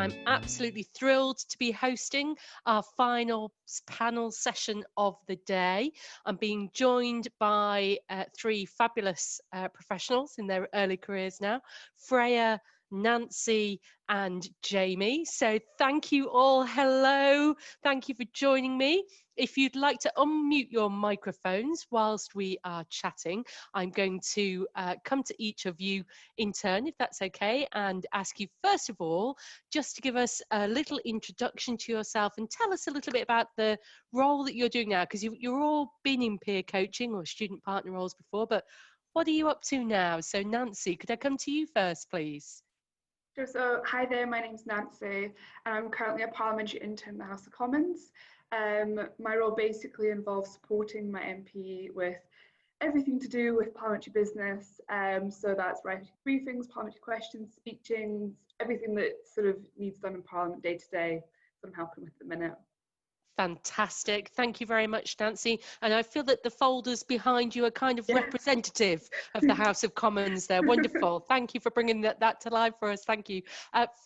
I'm absolutely thrilled to be hosting our final panel session of the day. I'm being joined by three fabulous professionals in their early careers now, Freya, Nancy and Jamie. So thank you all. Hello. Thank you for joining me. If you'd like to unmute your microphones whilst we are chatting, I'm going to come to each of you in turn, if that's okay, and ask you first of all, just to give us a little introduction to yourself and tell us a little bit about the role that you're doing now, because you're all been in peer coaching or student partner roles before, but what are you up to now? So Nancy, could I come to you first, please? Sure. So, hi there, my name's Nancy, and I'm currently a parliamentary intern in the House of Commons. My role basically involves supporting my MP with everything to do with parliamentary business. So that's writing briefings, parliamentary questions, speechings, everything that sort of needs done in Parliament day to day, that I'm helping with at the minute. Fantastic. Thank you very much, Nancy. And I feel that the folders behind you are kind of representative of the House of Commons there. Wonderful. Thank you for bringing that to life for us. Thank you.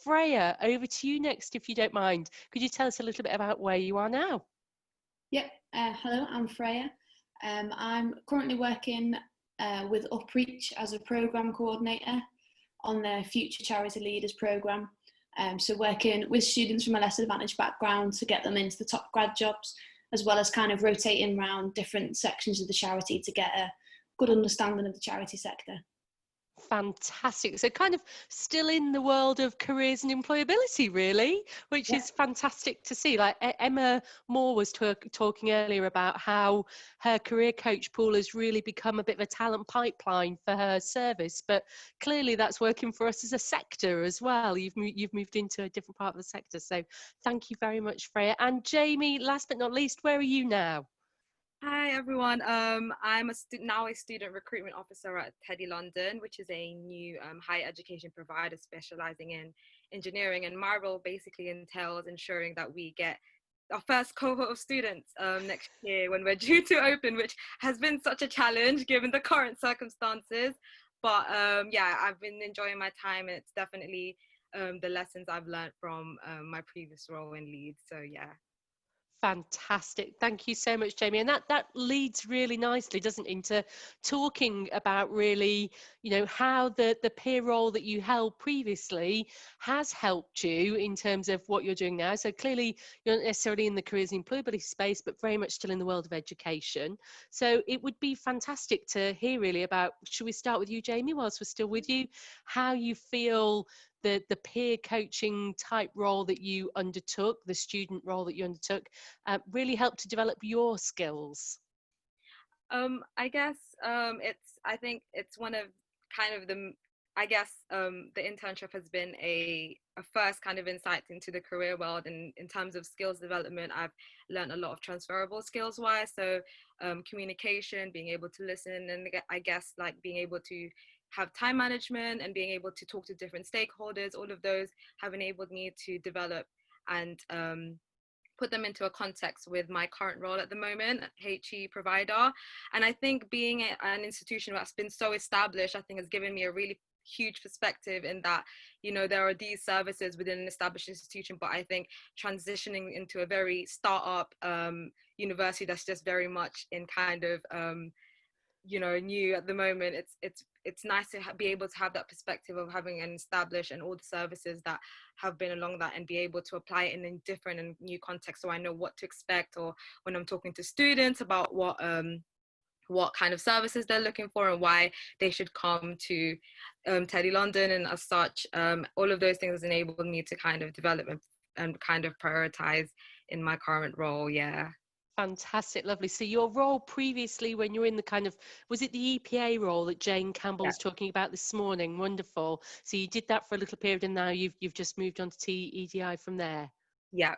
Freya, over to you next, if you don't mind. Could you tell us a little bit about where you are now? Yep. Hello, I'm Freya. I'm currently working with Upreach as a programme coordinator on the Future Charity Leaders programme. So working with students from a less advantaged background to get them into the top grad jobs, as well as kind of rotating around different sections of the charity to get a good understanding of the charity sector. Fantastic. So kind of still in the world of careers and employability, really, which is fantastic to see. Like Emma Moore was talking earlier about how her career coach pool has really become a bit of a talent pipeline for her service, but clearly that's working for us as a sector as well. You've moved into a different part of the sector. So thank you very much, Freya. And Jamie, last but not least, where are you now? Hi everyone, I'm now a student recruitment officer at Teddy London, which is a new higher education provider specialising in engineering, and my role basically entails ensuring that we get our first cohort of students next year when we're due to open, which has been such a challenge given the current circumstances. But yeah, I've been enjoying my time, and it's definitely the lessons I've learned from my previous role in Leeds, so yeah. Fantastic. Thank you so much, Jamie. And that leads really nicely, doesn't it, into talking about really, you know, how the peer role that you held previously has helped you in terms of what you're doing now. So clearly you're not necessarily in the careers and employability space, but very much still in the world of education. So it would be fantastic to hear really about, should we start with you, Jamie, whilst we're still with you, how you feel the peer coaching type role that you undertook, the student role that you undertook, really helped to develop your skills? I guess I think it's one of kind of the, I guess the internship has been a first kind of insight into the career world, and in terms of skills development, I've learned a lot of transferable skills wise. So communication, being able to listen, and I guess like being able to have time management and being able to talk to different stakeholders, all of those have enabled me to develop and put them into a context with my current role at the moment, HE provider. And I think being at an institution that's been so established, I think has given me a really huge perspective in that, you know, there are these services within an established institution, but I think transitioning into a very startup university that's just very much in kind of you know, new at the moment, it's nice to be able to have that perspective of having an established and all the services that have been along that, and be able to apply it in a different and new context, so I know what to expect, or when I'm talking to students about what kind of services they're looking for and why they should come to Teddy London. And as such, all of those things enabled me to kind of develop and kind of prioritize in my current role. Yeah. Fantastic, lovely. So your role previously, when you were in the kind of, was it the EPA role that Jane Campbell was talking about this morning? Wonderful. So you did that for a little period, and now you've just moved on to TEDI from there. Yeah.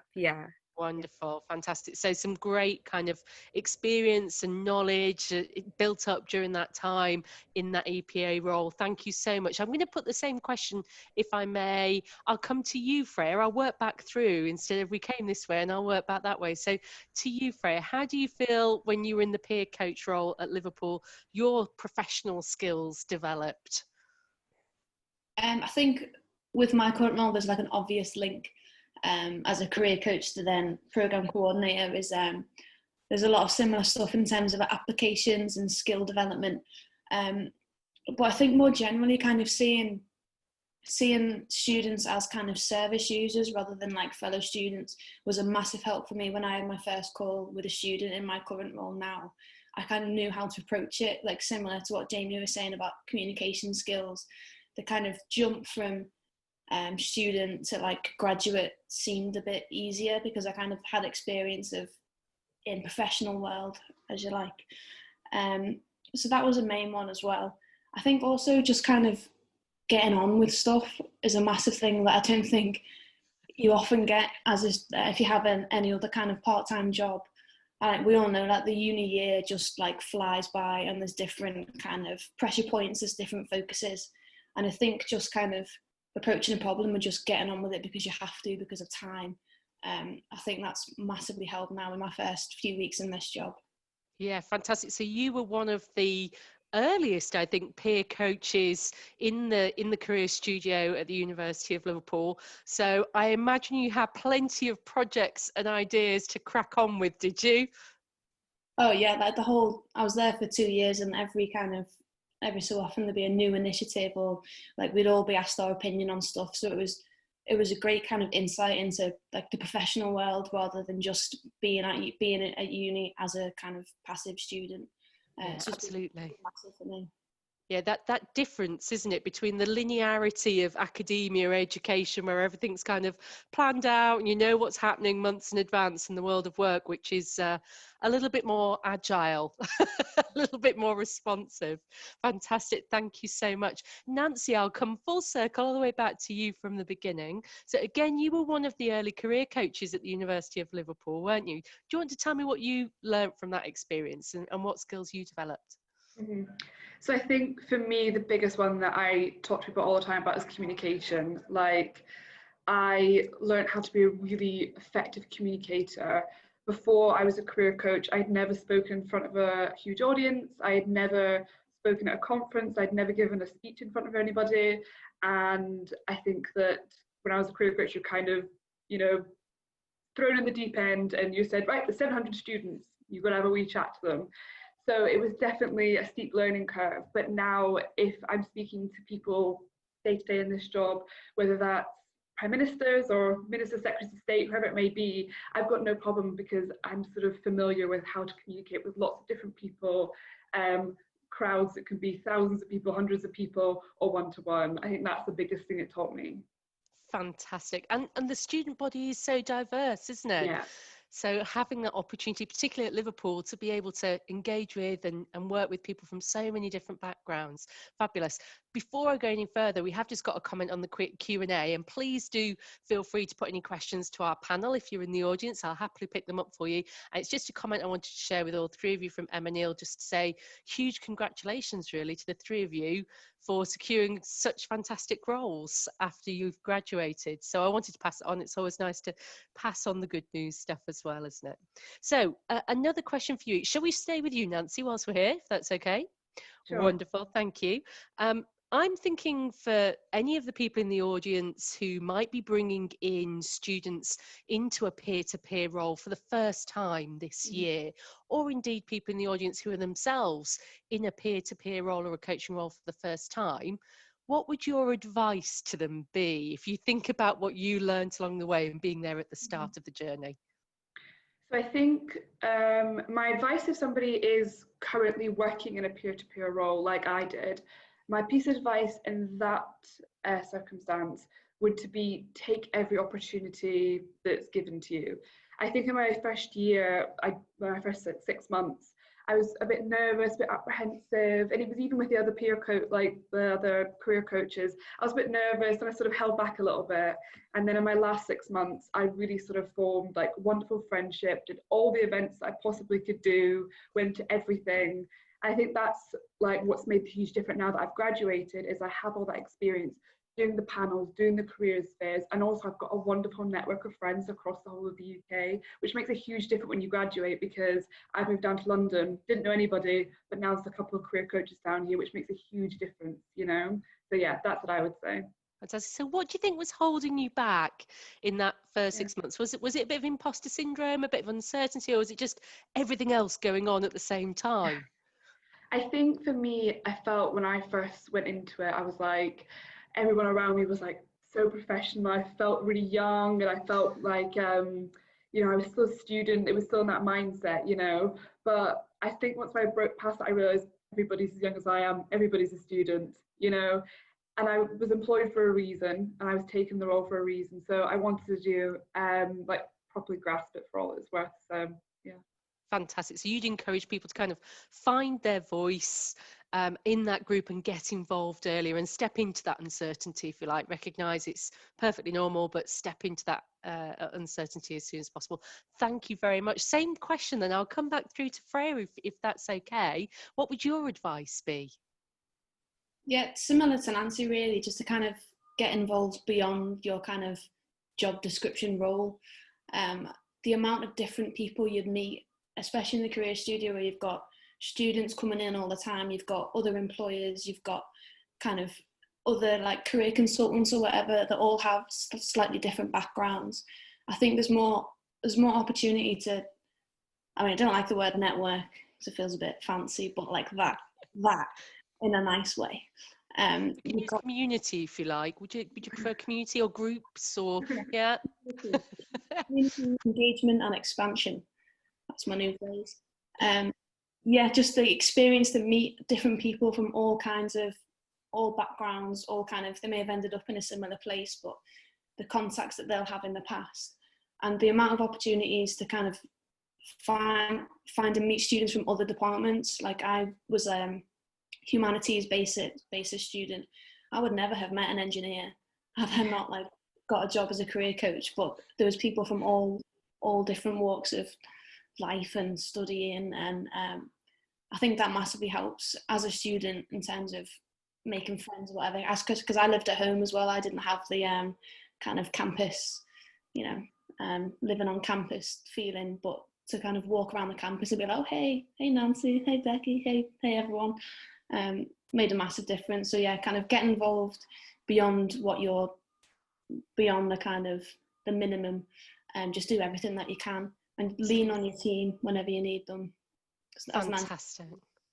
Wonderful, fantastic. So some great kind of experience and knowledge built up during that time in that EPA role. Thank you so much. I'm going to put the same question, if I may. I'll come to you, Freya. I'll work back through instead of we came this way, and I'll work back that way. So to you, Freya, how do you feel when you were in the peer coach role at Liverpool, your professional skills developed? I think with my current role, there's like an obvious link as a career coach to then program coordinator. Is there's a lot of similar stuff in terms of applications and skill development, but I think more generally kind of seeing students as kind of service users rather than like fellow students was a massive help for me. When I had my first call with a student in my current role now, I kind of knew how to approach it, like similar to what Jamie was saying about communication skills. The kind of jump from student to like graduate seemed a bit easier because I kind of had experience of in professional world, as you like. So that was a main one as well. I think also just kind of getting on with stuff is a massive thing that I don't think you often get if you have any other kind of part-time job. We all know that the uni year just like flies by, and there's different kind of pressure points, there's different focuses, and I think just kind of approaching a problem and just getting on with it because you have to, because of time. I think that's massively helped now in my first few weeks in this job. Yeah, fantastic. So you were one of the earliest, I think, peer coaches in the career studio at the University of Liverpool. So I imagine you had plenty of projects and ideas to crack on with, did you? Oh yeah, like I was there for 2 years, and every so often there'd be a new initiative, or like we'd all be asked our opinion on stuff. So it was a great kind of insight into like the professional world rather than just being at uni as a kind of passive student. Yeah, so absolutely. Massive for me. Yeah, that difference, isn't it, between the linearity of academia education, where everything's kind of planned out and you know what's happening months in advance, in the world of work, which is a little bit more agile, a little bit more responsive. Fantastic. Thank you so much. Nancy, I'll come full circle all the way back to you from the beginning. So again, you were one of the early career coaches at the University of Liverpool, weren't you? Do you want to tell me what you learned from that experience and what skills you developed? Mm-hmm. So I think for me, the biggest one that I talk to people all the time about is communication. Like, I learned how to be a really effective communicator. Before I was a career coach, I'd never spoken in front of a huge audience. I had never spoken at a conference. I'd never given a speech in front of anybody. And I think that when I was a career coach, you're kind of, thrown in the deep end, and you said, right, there's 700 students, you've got to have a wee chat to them. So it was definitely a steep learning curve. But now if I'm speaking to people day to day in this job, whether that's prime ministers or ministers, secretaries of state, whoever it may be, I've got no problem because I'm sort of familiar with how to communicate with lots of different people, crowds that can be thousands of people, hundreds of people, or one-to-one. I think that's the biggest thing it taught me. Fantastic. And the student body is so diverse, isn't it? Yeah. So having that opportunity, particularly at Liverpool, to be able to engage with and work with people from so many different backgrounds. Fabulous. Before I go any further, we have just got a comment on the quick Q&A, and please do feel free to put any questions to our panel if you're in the audience. I'll happily pick them up for you. And it's just a comment I wanted to share with all three of you from Emma Neal, just to say huge congratulations really to the three of you for securing such fantastic roles after you've graduated. So I wanted to pass it on. It's always nice to pass on the good news stuff as well, isn't it? So another question for you. Shall we stay with you, Nancy, whilst we're here, if that's okay? Sure. Wonderful, thank you. I'm thinking for any of the people in the audience who might be bringing in students into a peer-to-peer role for the first time this year, or indeed people in the audience who are themselves in a peer-to-peer role or a coaching role for the first time, what would your advice to them be if you think about what you learned along the way and being there at the start of the journey? So I think my advice if somebody is currently working in a peer-to-peer role like I did, my piece of advice in that circumstance would to be take every opportunity that's given to you. I think in my first year, my first 6 months, I was a bit nervous, a bit apprehensive, and it was even with the other the other career coaches, I was a bit nervous and I sort of held back a little bit. And then in my last 6 months, I really sort of formed like wonderful friendship, did all the events that I possibly could do, went to everything. I think that's like what's made the huge difference now that I've graduated, is I have all that experience doing the panels, doing the careers fairs, and also I've got a wonderful network of friends across the whole of the UK, which makes a huge difference when you graduate, because I've moved down to London, didn't know anybody, but now there's a couple of career coaches down here, which makes a huge difference, So yeah, that's what I would say. Fantastic. So what do you think was holding you back in that first Yeah. 6 months? Was it a bit of imposter syndrome, a bit of uncertainty, or was it just everything else going on at the same time? I think for me, I felt when I first went into it, I was like, everyone around me was like so professional. I felt really young, and I felt like, I was still a student. It was still in that mindset, But I think once I broke past that, I realized everybody's as young as I am. Everybody's a student. And I was employed for a reason, and I was taking the role for a reason. So I wanted to do like properly grasp it for all it's worth. So yeah. Fantastic. So you'd encourage people to kind of find their voice in that group and get involved earlier and step into that uncertainty, if you like, recognize it's perfectly normal, but step into that uncertainty as soon as possible. Thank you very much. Same question then. I'll come back through to Freya if that's okay. What would your advice be? Yeah, similar to Nancy, really, just to kind of get involved beyond your kind of job description role. The amount of different people you'd meet, especially in the career studio where you've got students coming in all the time, you've got other employers, you've got kind of other like career consultants or whatever that all have slightly different backgrounds. I think there's more opportunity to, I mean, I don't like the word network because it feels a bit fancy, but like that in a nice way. Community, if you like. Would you prefer community or groups or yeah? Community engagement and expansion. That's my new phrase. Yeah, just the experience to meet different people from all backgrounds, they may have ended up in a similar place, but the contacts that they'll have in the past, and the amount of opportunities to kind of find and meet students from other departments. Like I was humanities basis student. I would never have met an engineer had I not like got a job as a career coach, but there was people from all different walks of life and studying, and I think that massively helps as a student in terms of making friends or whatever. Because I lived at home as well. I didn't have the kind of campus, living on campus feeling, but to kind of walk around the campus and be like, oh, hey Nancy, hey Becky, hey everyone, made a massive difference. So yeah, kind of get involved beyond the kind of the minimum, and just do everything that you can and lean on your team whenever you need them. Fantastic.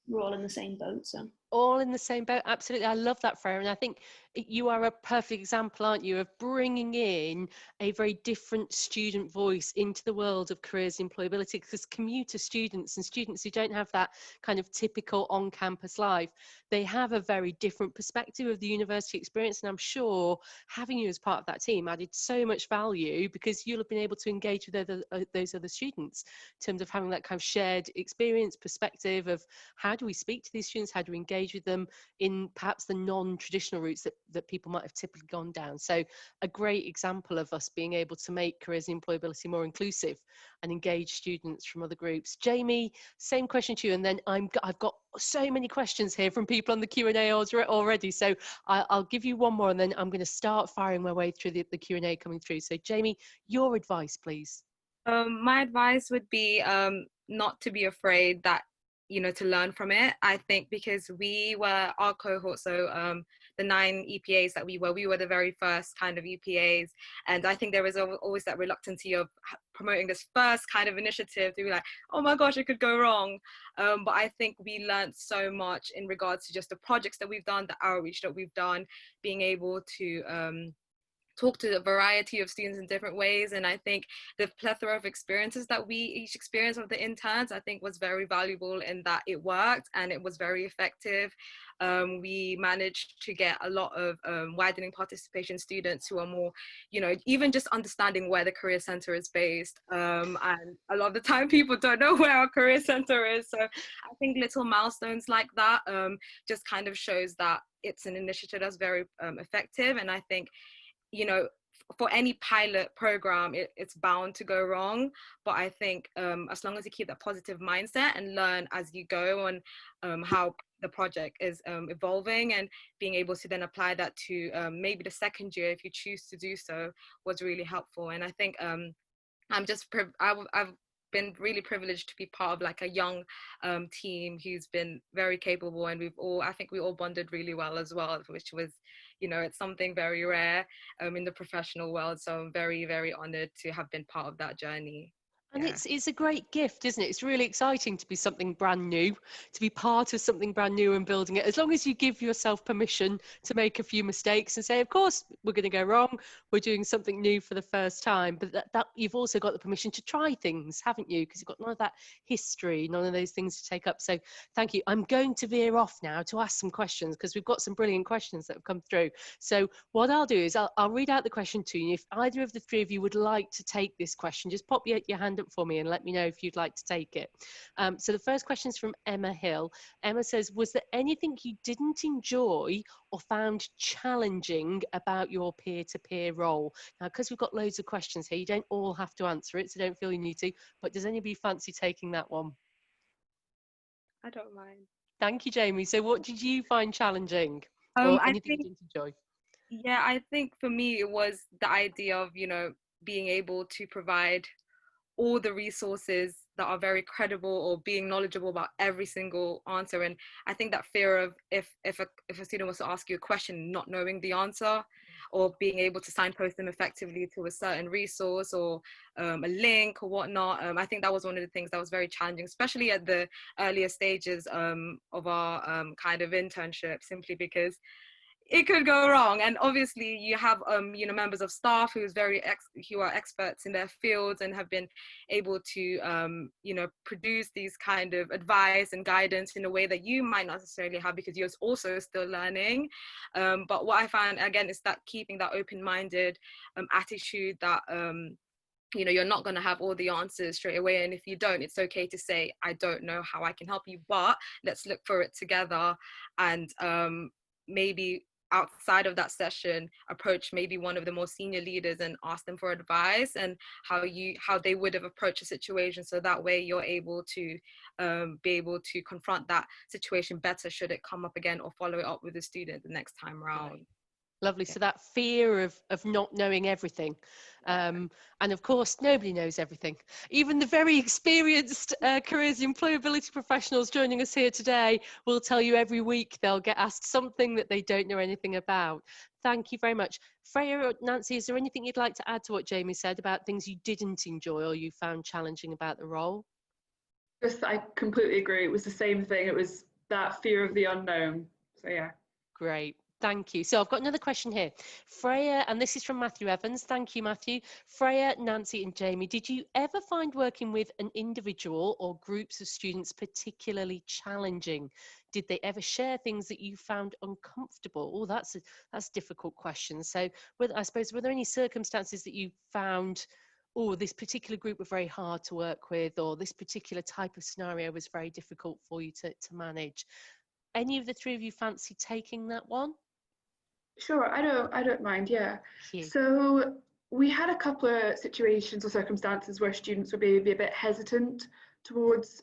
We're all in the same boat, so. All in the same boat, absolutely. I love that, Freya, and I think you are a perfect example, aren't you, of bringing in a very different student voice into the world of careers and employability, because commuter students and students who don't have that kind of typical on-campus life, they have a very different perspective of the university experience, and I'm sure having you as part of that team added so much value, because you'll have been able to engage with those other students in terms of having that kind of shared experience, perspective of how do we speak to these students, how do we engage with them in perhaps the non-traditional routes that people might have typically gone down. So a great example of us being able to make careers and employability more inclusive and engage students from other groups. Jamie, same question to you, and then I've got so many questions here from people on the Q&A already, so I'll give you one more and then I'm going to start firing my way through the Q&A coming through. So Jamie, your advice, please. My advice would be not to be afraid that, to learn from it. I think because we were our cohort, so the 9 EPAs that we were the very first kind of EPAs, and I think there was always that reluctancy of promoting this first kind of initiative to be like, oh my gosh, it could go wrong. But I think we learned so much in regards to just the projects that we've done, the outreach that we've done, being able to talk to a variety of students in different ways. And I think the plethora of experiences that we each experienced of the interns, I think was very valuable in that it worked and it was very effective. We managed to get a lot of widening participation students who are more, even just understanding where the career center is based. And a lot of the time people don't know where our career center is. So I think little milestones like that just kind of shows that it's an initiative that's very effective. And I think, for any pilot program, it's bound to go wrong. But I think as long as you keep that positive mindset and learn as you go on how the project is evolving, and being able to then apply that to maybe the second year if you choose to do so, was really helpful. And I think I've been really privileged to be part of like a young team who's been very capable, and I think we all bonded really well as well, which was you know, it's something very rare in the professional world. So I'm very, very honored to have been part of that journey. And Yeah. it's a great gift, isn't it? It's really exciting to be something brand new, to be part of something brand new and building it. As long as you give yourself permission to make a few mistakes and say, of course, we're going to go wrong. We're doing something new for the first time. But that you've also got the permission to try things, haven't you? Because you've got none of that history, none of those things to take up. So thank you. I'm going to veer off now to ask some questions because we've got some brilliant questions that have come through. So what I'll do is I'll read out the question to you. If either of the three of you would like to take this question, just pop your hand up for me and let me know if you'd like to take it. So the first question is from Emma Hill. Emma says, was there anything you didn't enjoy or found challenging about your peer-to-peer role? Now, because we've got loads of questions here, you don't all have to answer it, so don't feel you need to, but does anybody fancy taking that one? I don't mind. Thank you, Jamie. So what did you find challenging or I anything think, you didn't enjoy? yeah, I think for me it was the idea of, you know, being able to provide all the resources that are very credible or being knowledgeable about every single answer. And I think that fear of if a student was to ask you a question not knowing the answer, or being able to signpost them effectively to a certain resource or a link or whatnot, I think that was one of the things that was very challenging, especially at the earlier stages of our kind of internship, simply because it could go wrong. And obviously you have you know, members of staff who are experts in their fields and have been able to you know, produce these kind of advice and guidance in a way that you might not necessarily have because you're also still learning. But what I found again is that keeping that open-minded attitude that you know, you're not going to have all the answers straight away, and if you don't, it's okay to say, I don't know how I can help you, but let's look for it together. And maybe outside of that session, approach maybe one of the more senior leaders and ask them for advice and how they would have approached a situation, so that way you're able to be able to confront that situation better should it come up again, or follow it up with the student the next time around. Lovely. Yeah. So that fear of not knowing everything. And of course, nobody knows everything. Even the very experienced careers employability professionals joining us here today will tell you every week they'll get asked something that they don't know anything about. Thank you very much. Freya or Nancy, is there anything you'd like to add to what Jamie said about things you didn't enjoy or you found challenging about the role? I completely agree. It was the same thing. It was that fear of the unknown. So yeah. Great. Thank you. So I've got another question here. Freya, and this is from Matthew Evans. Thank you, Matthew. Freya, Nancy and Jamie, did you ever find working with an individual or groups of students particularly challenging? Did they ever share things that you found uncomfortable? Oh, that's a difficult question. So I suppose, were there any circumstances that you found, oh, this particular group were very hard to work with, or this particular type of scenario was very difficult for you to manage? Any of the three of you fancy taking that one? Sure, I don't mind, yeah. Thank you. So we had a couple of situations or circumstances where students would maybe be a bit hesitant towards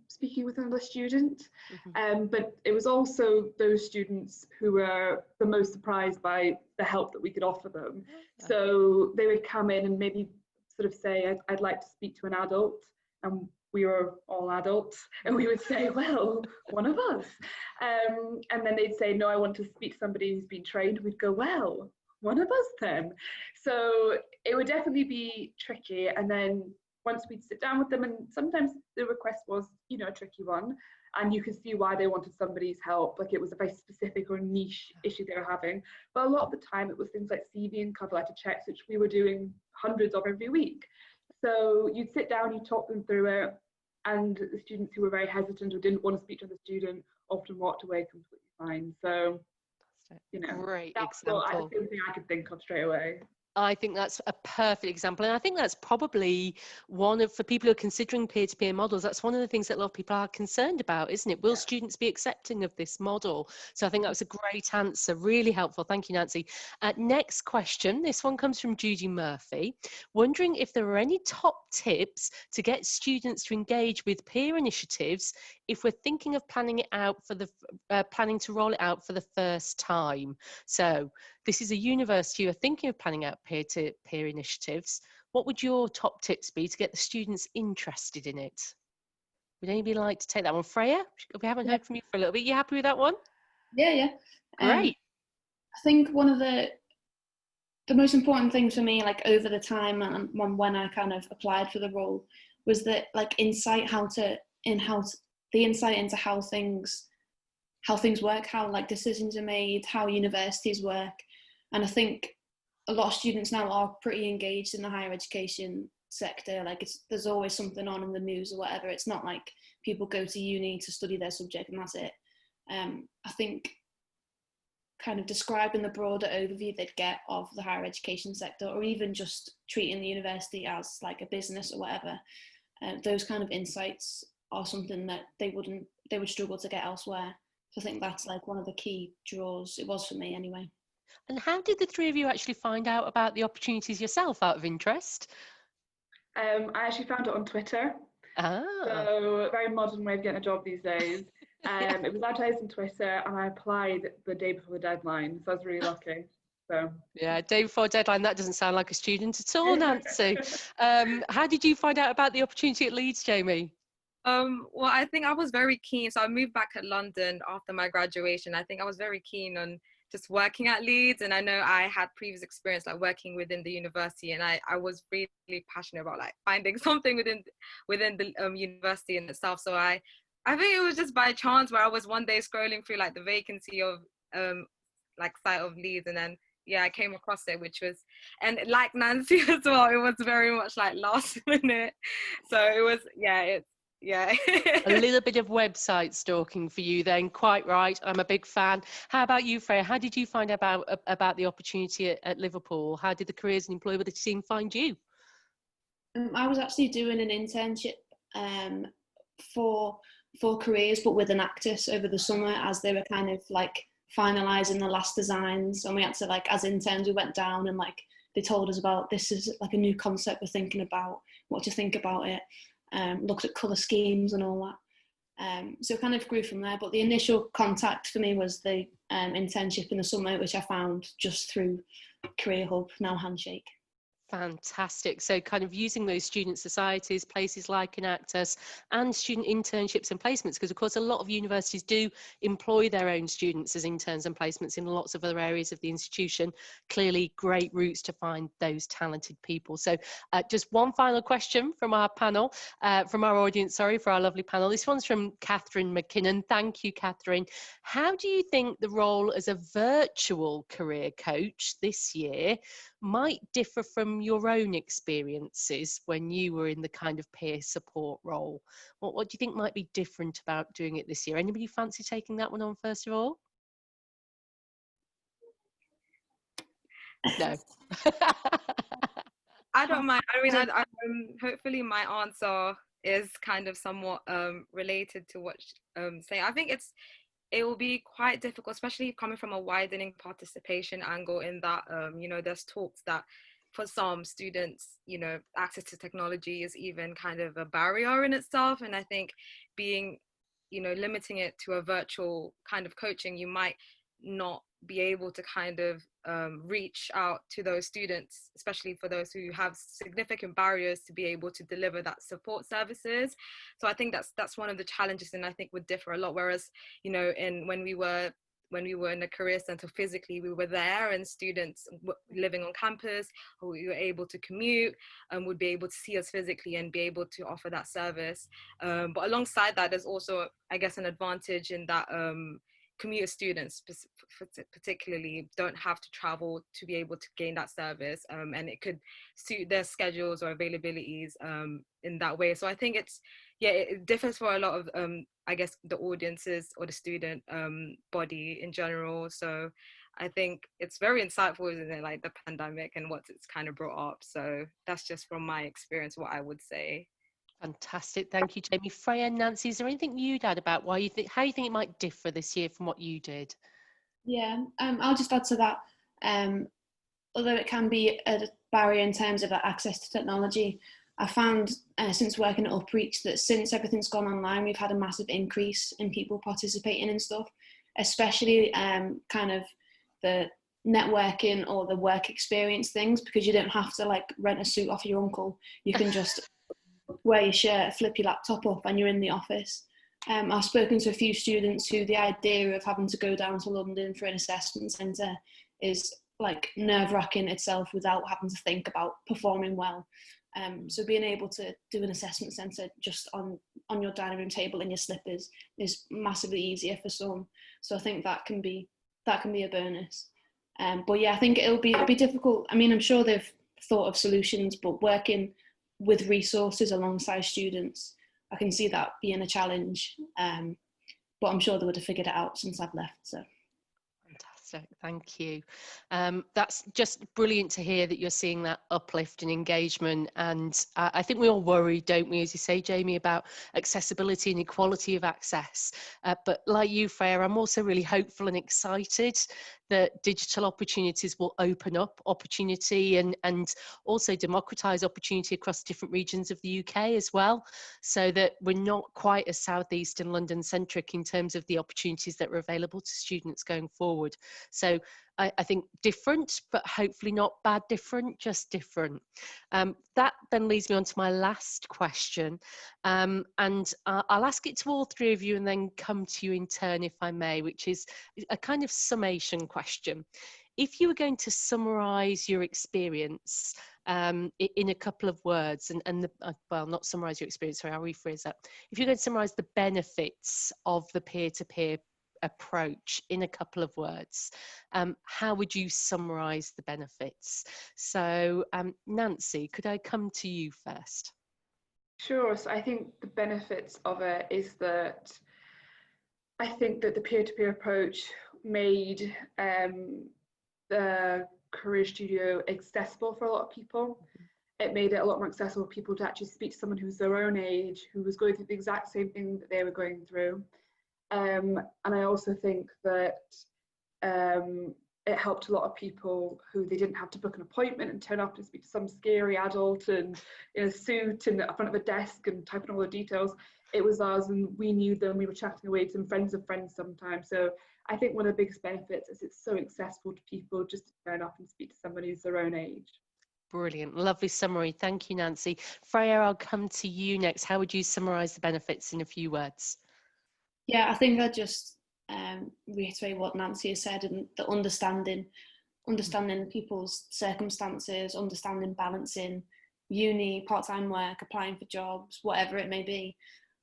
speaking with another student, but it was also those students who were the most surprised by the help that we could offer them. Okay. So they would come in and maybe sort of say, I'd like to speak to an adult, and we were all adults, and we would say, well, one of us. And then they'd say, no, I want to speak to somebody who's been trained. We'd go, well, one of us then. So it would definitely be tricky. And then once we'd sit down with them, and sometimes the request was, you know, a tricky one, and you could see why they wanted somebody's help, like it was a very specific or niche issue they were having. But a lot of the time it was things like CV and cover letter checks, which we were doing hundreds of every week. So you'd sit down, you'd talk them through it, and the students who were very hesitant or didn't want to speak to the student often walked away completely fine. So, you know, great that's example. the only thing I could think of straight away. I think that's a perfect example. And I think that's probably for people who are considering peer-to-peer models, that's one of the things that a lot of people are concerned about, isn't it? Will students be accepting of this model? So I think that was a great answer, really helpful. Thank you, Nancy. Next question, this one comes from Judy Murphy. Wondering if there are any top tips to get students to engage with peer initiatives if we're thinking of planning it out for planning to roll it out for the first time. So this is a university who are thinking of planning out peer-to-peer initiatives. What would your top tips be to get the students interested in it? Would anybody like to take that one? Freya, we haven't heard from you for a little bit. You happy with that one? Yeah. Great. I think one of the most important things for me, like over the time and when I kind of applied for the role, was that like the insight into how things work, how like decisions are made, how universities work. And I think a lot of students now are pretty engaged in the higher education sector. Like there's always something on in the news or whatever. It's not like people go to uni to study their subject and that's it. I think kind of describing the broader overview they'd get of the higher education sector, or even just treating the university as like a business or whatever, those kind of insights are something that they would struggle to get elsewhere. So I think that's like one of the key draws. It was for me anyway. And how did the three of you actually find out about the opportunities yourself, out of interest? I actually found it on Twitter. So very modern way of getting a job these days. It was advertised on Twitter and I applied the day before the deadline, so I was really lucky. So yeah, day before deadline, that doesn't sound like a student at all, Nancy. How did you find out about the opportunity at Leeds, Jamie? Well, I think I was very keen. So I moved back to London after my graduation. I think I was very keen on just working at Leeds, and I know I had previous experience like working within the university, and I was really passionate about like finding something within the university in itself. So I think it was just by chance where I was one day scrolling through like the vacancy of like site of Leeds, and then I came across it, which was, and like Nancy as well, it was very much like last minute. So it was a little bit of website stalking for you then. Quite right. I'm a big fan. How about you, Freya? How did you find about the opportunity at Liverpool? How did the careers and employability team find you? I was actually doing an internship for careers, but with an Actus over the summer, as they were kind of like finalising the last designs, and we had to like, as interns, we went down and like they told us about, this is like a new concept we're thinking about, what to think about it. Looked at colour schemes and all that. So it kind of grew from there. But the initial contact for me was the internship in the summer, which I found just through Career Hub, now Handshake. Fantastic. So kind of using those student societies, places like Enactus, and student internships and placements, because of course a lot of universities do employ their own students as interns and placements in lots of other areas of the institution. Clearly great routes to find those talented people. So just one final question from our panel, from our audience, for our lovely panel. This one's from Catherine McKinnon. Thank you, Catherine. How do you think the role as a virtual career coach this year might differ from your own experiences when you were in the kind of peer support role? What do you think might be different about doing it this year? Anybody fancy taking that one on first of all? No. I don't mind. I mean, hopefully my answer is kind of somewhat related to what saying. I think it will be quite difficult, especially coming from a widening participation angle, in that, there's talks that for some students, access to technology is even kind of a barrier in itself. And I think being, limiting it to a virtual kind of coaching, you might not be able to kind of reach out to those students, especially for those who have significant barriers to be able to deliver that support services. So I think that's one of the challenges, and I think would differ a lot. Whereas, when we were in the career center physically, we were there, and students living on campus, or we were able to commute and would be able to see us physically and be able to offer that service. But alongside that, there's also, I guess, an advantage in that commuter students particularly don't have to travel to be able to gain that service, and it could suit their schedules or availabilities in that way. So I think it differs for a lot of I guess the audiences or the student body in general. So I think it's very insightful, isn't it, like the pandemic and what it's kind of brought up. So that's just from my experience what I would say. Fantastic. Thank you, Jamie. Freya, Nancy, is there anything you'd add about how you think it might differ this year from what you did? Yeah, I'll just add to that. Although it can be a barrier in terms of access to technology, I found since working at Upreach that since everything's gone online, we've had a massive increase in people participating in stuff, especially kind of the networking or the work experience things, because you don't have to like rent a suit off your uncle. You can just wear your shirt, flip your laptop up, and you're in the office. I've spoken to a few students who the idea of having to go down to London for an assessment centre is like nerve-wracking itself without having to think about performing well. So being able to do an assessment centre just on your dining room table in your slippers is massively easier for some. So I think that can be a bonus. But yeah, I think it'll be difficult. I mean, I'm sure they've thought of solutions, but working with resources alongside students, I can see that being a challenge. But I'm sure they would have figured it out since I've left. So. Fantastic, thank you. That's just brilliant to hear that you're seeing that uplift in engagement. And I think we all worry, don't we, as you say, Jamie, about accessibility and equality of access. But like you, Freya, I'm also really hopeful and excited that digital opportunities will open up opportunity and also democratise opportunity across different regions of the UK as well, so that we're not quite as Southeast and London centric in terms of the opportunities that are available to students going forward. So I think different, but hopefully not bad different, just different. That then leads me on to my last question. And I'll ask it to all three of you and then come to you in turn, if I may, which is a kind of summation question. If you were going to summarise your experience in a couple of words, well, not summarise your experience, sorry, I'll rephrase that. If you're going to summarise the benefits of the peer-to-peer approach in a couple of words, how would you summarize the benefits? So Nancy, could I come to you first? Sure. So I think the benefits of it is that I think that the peer-to-peer approach made the career studio accessible for a lot of people. It made it a lot more accessible for people to actually speak to someone who's their own age, who was going through the exact same thing that they were going through. And I also think that it helped a lot of people who they didn't have to book an appointment and turn up and speak to some scary adult and in a suit and in front of a desk and typing all the details. It was us, and we knew them. We were chatting away to some friends of friends sometimes. So I think one of the biggest benefits is it's so accessible to people just to turn up and speak to somebody who's their own age. Brilliant, lovely summary. Thank you, Nancy. Freya, I'll come to you next. How would you summarise the benefits in a few words? Yeah, I think I'd just reiterate what Nancy has said, and the understanding people's circumstances, understanding balancing uni, part-time work, applying for jobs, whatever it may be.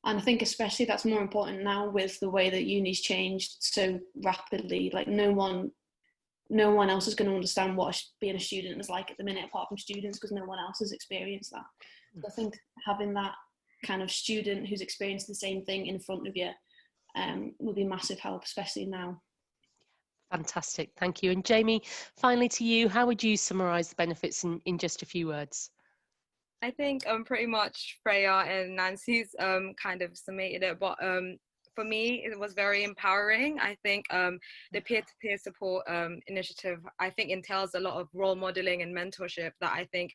And I think especially that's more important now with the way that uni's changed so rapidly. Like no one else is going to understand what being a student is like at the minute, apart from students, because no one else has experienced that. So I think having that kind of student who's experienced the same thing in front of you will be massive help, especially now. Fantastic, thank you. And Jamie, finally to you, how would you summarise the benefits in just a few words? I think pretty much Freya and Nancy's kind of summated it, but for me it was very empowering. I think the peer-to-peer support initiative, I think, entails a lot of role modeling and mentorship that I think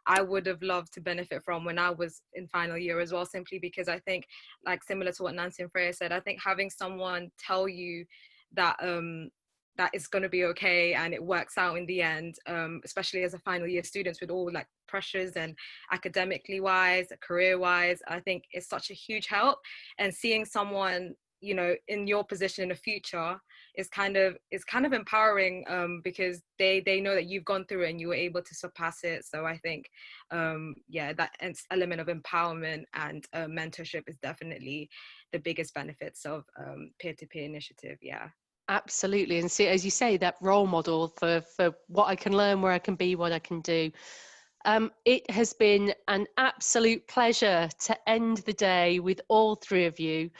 I would have loved to benefit from when I was in final year as well, simply because I think, like similar to what Nancy and Freya said, I think having someone tell you that that it's going to be okay and it works out in the end, especially as a final year students with all like pressures and academically wise, career wise, I think it's such a huge help. And seeing someone, you know, in your position in the future is kind of empowering, because they know that you've gone through it and you were able to surpass it. So I think yeah, that element of empowerment and mentorship is definitely the biggest benefits of peer-to-peer initiative. Yeah. Absolutely. And see, as you say, that role model for what I can learn, where I can be, what I can do. It has been an absolute pleasure to end the day with all three of you.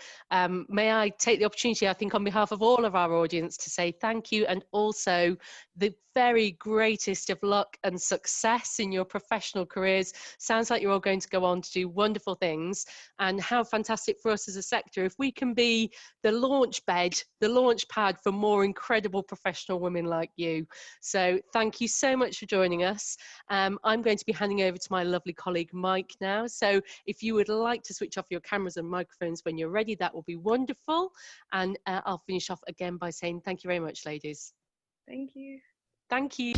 May I take the opportunity, I think on behalf of all of our audience, to say thank you, and also the very greatest of luck and success in your professional careers. Sounds like you're all going to go on to do wonderful things, and how fantastic for us as a sector if we can be the launch bed, the launch pad for more incredible professional women like you. So thank you so much for joining us. I'm going to be handing over to my lovely colleague Mike now. So if you would like to switch off your cameras and microphones when you're ready, that will be wonderful. And I'll finish off again by saying thank you very much, ladies. Thank you. Thank you.